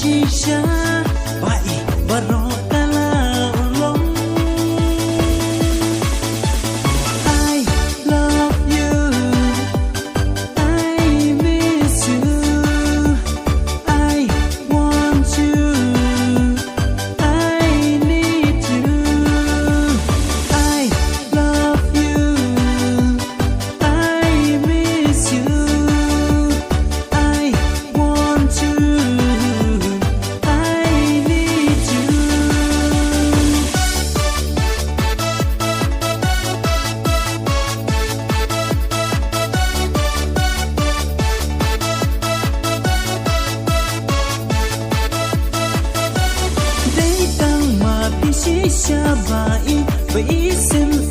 shisha bai barokala long. I love you, I miss you, I want you, I need you. I love you, I miss you, I want you, I need you. Đây đang mà bị xí xa và in với xin